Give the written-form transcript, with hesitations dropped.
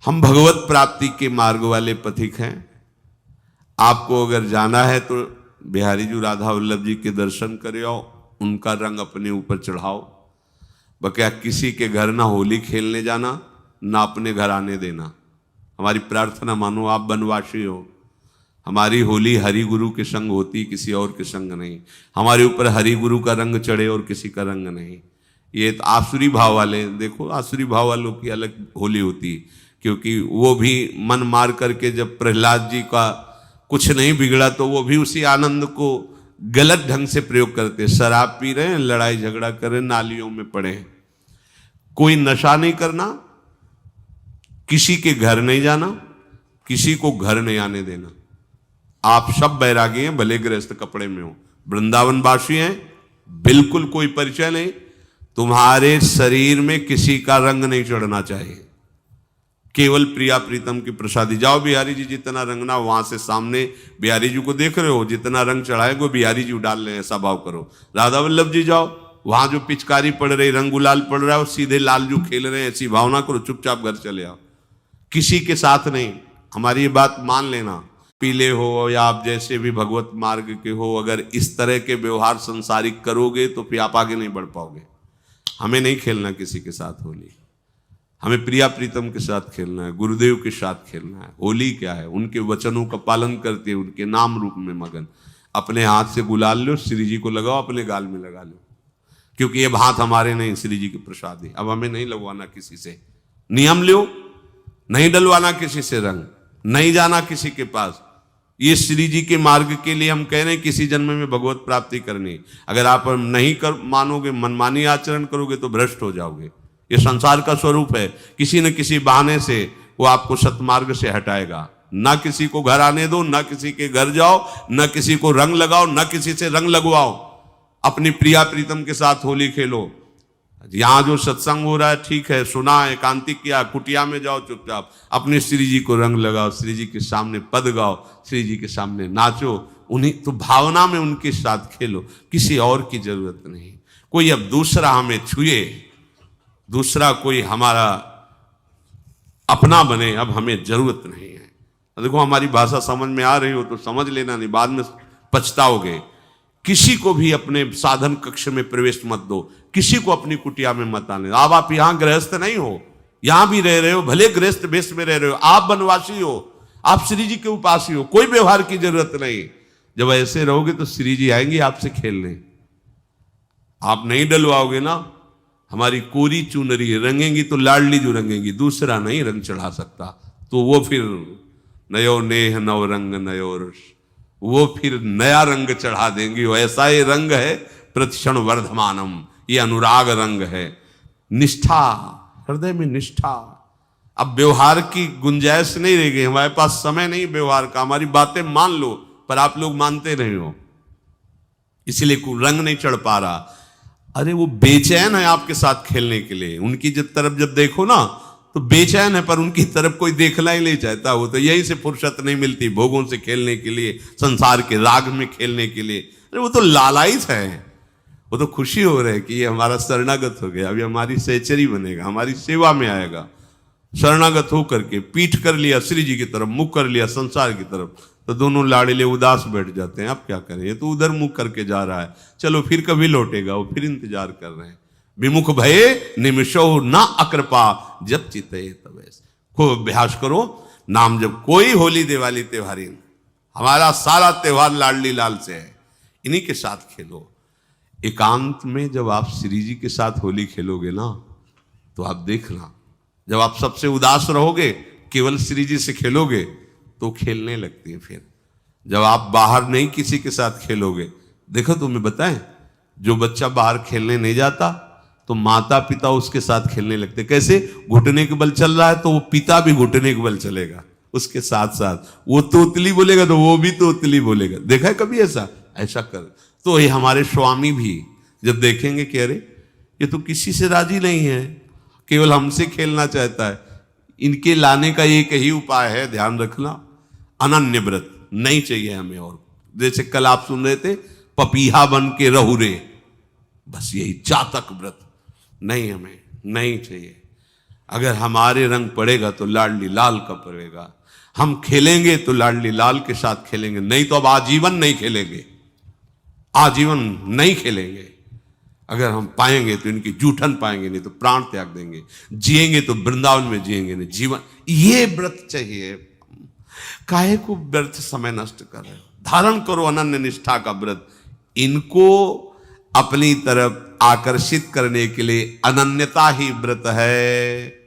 हम भगवत प्राप्ति के मार्ग वाले पथिक हैं। आपको अगर जाना है तो बिहारी जी राधा वल्लभ जी के दर्शन करे आओ, उनका रंग अपने ऊपर चढ़ाओ। बक्या किसी के घर ना होली खेलने जाना, ना अपने घर आने देना। हमारी प्रार्थना मानो, आप बनवासी हो। हमारी होली हरि गुरु के संग होती, किसी और के संग नहीं। हमारे ऊपर हरि गुरु का रंग चढ़े और किसी का रंग नहीं। ये तो आसुरी भाव वाले, देखो आसुरी भाव वालों की अलग होली होती, क्योंकि वो भी मन मार करके जब प्रहलाद जी का कुछ नहीं बिगड़ा तो वो भी उसी आनंद को गलत ढंग से प्रयोग करते। शराब पी रहे हैं, लड़ाई झगड़ा कर रहे हैं, नालियों में पड़े हैं। कोई नशा नहीं करना, किसी के घर नहीं जाना, किसी को घर नहीं आने देना। आप सब बैरागी हैं, भले गृहस्थ कपड़े में हो, वृंदावन वासी हैं, बिल्कुल कोई परिचय नहीं। तुम्हारे शरीर में किसी का रंग नहीं चढ़ना चाहिए, केवल प्रिया प्रीतम की प्रसादी। जाओ बिहारी जी जितना रंगना, वहां से सामने बिहारी जी को देख रहे हो, जितना रंग चढ़ाएगो बिहारी जी डाल रहे हैं, ऐसा भाव करो। राधा वल्लभ जी जाओ, वहां जो पिचकारी पड़ रही, रंग गुलाल पड़ रहा है, वो सीधे लालजू खेल रहे हैं, ऐसी भावना करो, चुपचाप घर चले आओ, किसी के साथ नहीं। हमारी ये बात मान लेना, पीले हो या आप जैसे भी भगवत मार्ग के हो, अगर इस तरह के व्यवहार संसारिक करोगे तो फिर आप आगे नहीं बढ़ पाओगे। हमें नहीं खेलना किसी के साथ होली, हमें प्रिया प्रीतम के साथ खेलना है, गुरुदेव के साथ खेलना है। होली क्या है? उनके वचनों का पालन करते हुए उनके नाम रूप में मगन। अपने हाथ से गुलाल लो, श्री जी को लगाओ, अपने गाल में लगा लो, क्योंकि ये हाथ हमारे नहीं, श्री जी की प्रसाद है। अब हमें नहीं लगवाना किसी से, नियम लो, नहीं डलवाना किसी से रंग, नहीं जाना किसी के पास। ये श्री जी के मार्ग के लिए हम कह रहे हैं, किसी जन्म में भगवत प्राप्ति करनी। अगर आप नहीं कर मानोगे, मनमानी आचरण करोगे तो भ्रष्ट हो जाओगे। ये संसार का स्वरूप है, किसी न किसी बहाने से वो आपको सतमार्ग से हटाएगा। ना किसी को घर आने दो, ना किसी के घर जाओ, ना किसी को रंग लगाओ, ना किसी से रंग लगवाओ। अपनी प्रिया प्रीतम के साथ होली खेलो। यहां जो सत्संग हो रहा है ठीक है, सुना, एकांतिक किया, कुटिया में जाओ चुपचाप, अपने श्री जी को रंग लगाओ, श्री जी के सामने पद गाओ, श्री जी के सामने नाचो, उन्हीं तो भावना में उनके साथ खेलो, किसी और की जरूरत नहीं। कोई अब दूसरा हमें छुए, दूसरा कोई हमारा अपना बने, अब हमें जरूरत नहीं है। देखो हमारी भाषा समझ में आ रही हो तो समझ लेना, नहीं बाद में पछताओगे। किसी को भी अपने साधन कक्ष में प्रवेश मत दो, किसी को अपनी कुटिया में मत आने। अब आप यहां गृहस्थ नहीं हो, यहां भी रह रहे हो, भले गृहस्थ वेश में रह रहे हो, आप बनवासी हो, आप श्री जी के उपासी हो, कोई व्यवहार की जरूरत नहीं। जब ऐसे रहोगे तो श्री जी आएंगे आपसे खेलने। आप नहीं डलवाओगे ना, हमारी कोरी चुनरी रंगेंगी तो लाडली जो रंगेंगी, दूसरा नहीं रंग चढ़ा सकता। तो वो फिर नयो नेह नव रंग नयो रस, वो फिर नया रंग चढ़ा देंगी। वो ऐसा ये रंग है प्रतिक्षण वर्धमानम, ये अनुराग रंग है, निष्ठा, हृदय में निष्ठा। अब व्यवहार की गुंजाइश नहीं रह गई, हमारे पास समय नहीं व्यवहार का। हमारी बातें मान लो, पर आप लोग मानते नहीं हो, इसलिए रंग नहीं चढ़ पा रहा। अरे वो बेचैन है आपके साथ खेलने के लिए, उनकी तरफ जब देखो ना तो बेचैन है, पर उनकी तरफ कोई देखना ही नहीं चाहता। वो तो यही से फुर्सत नहीं मिलती भोगों से खेलने के लिए, संसार के राग में खेलने के लिए। अरे वो तो लालायित है, वो तो खुशी हो रहे कि ये हमारा शरणागत हो गया, अभी हमारी सहचरी बनेगा, हमारी सेवा में आएगा। शरणागत होकर के पीठ कर लिया श्री जी की तरफ, मुख कर लिया संसार की तरफ, तो दोनों लाड़िले उदास बैठ जाते हैं। अब क्या करें, ये तो उधर मुख करके जा रहा है, चलो फिर कभी लौटेगा, वो फिर इंतजार कर रहे हैं। विमुख भये निमिषो ना अकृपा, जब चिते तब। खूब अभ्यास करो, नाम जब। कोई होली दिवाली त्योहारी, हमारा सारा त्योहार लाडली लाल से है, इन्हीं के साथ खेलो। एकांत में जब आप श्री जी के साथ होली खेलोगे ना, तो आप देखना, जब आप सबसे उदास रहोगे, केवल श्री जी से खेलोगे तो खेलने लगती है। फिर जब आप बाहर नहीं किसी के साथ खेलोगे, देखो तुम्हें बताएं, जो बच्चा बाहर खेलने नहीं जाता तो माता पिता उसके साथ खेलने लगते। कैसे? घुटने के बल चल रहा है तो वो पिता भी घुटने के बल चलेगा उसके साथ साथ। वो तोतली बोलेगा तो वो भी तोतली बोलेगा। देखा है कभी ऐसा? ऐसा कर। तो ये हमारे स्वामी भी जब देखेंगे कि अरे ये तो किसी से राजी नहीं है, केवल हमसे खेलना चाहता है, इनके लाने का एक ही उपाय है, ध्यान रखना, अनन्य व्रत नहीं चाहिए हमें। और जैसे कल आप सुन रहे थे, पपीहा बन के रहू रे, बस यही चातक व्रत नहीं, हमें नहीं चाहिए। अगर हमारे रंग पड़ेगा तो लाडली लाल का पड़ेगा। हम खेलेंगे तो लाडली लाल के साथ खेलेंगे, नहीं तो अब आजीवन नहीं खेलेंगे, आजीवन नहीं खेलेंगे। अगर हम पाएंगे तो इनकी जूठन पाएंगे, नहीं तो प्राण त्याग देंगे। जिएंगे तो वृंदावन में जिएंगे, नहीं जीवन। ये व्रत चाहिए। काहे को व्यर्थ समय नष्ट कर रहे हो? धारण करो अनन्य निष्ठा का व्रत। इनको अपनी तरफ आकर्षित करने के लिए अनन्यता ही व्रत है।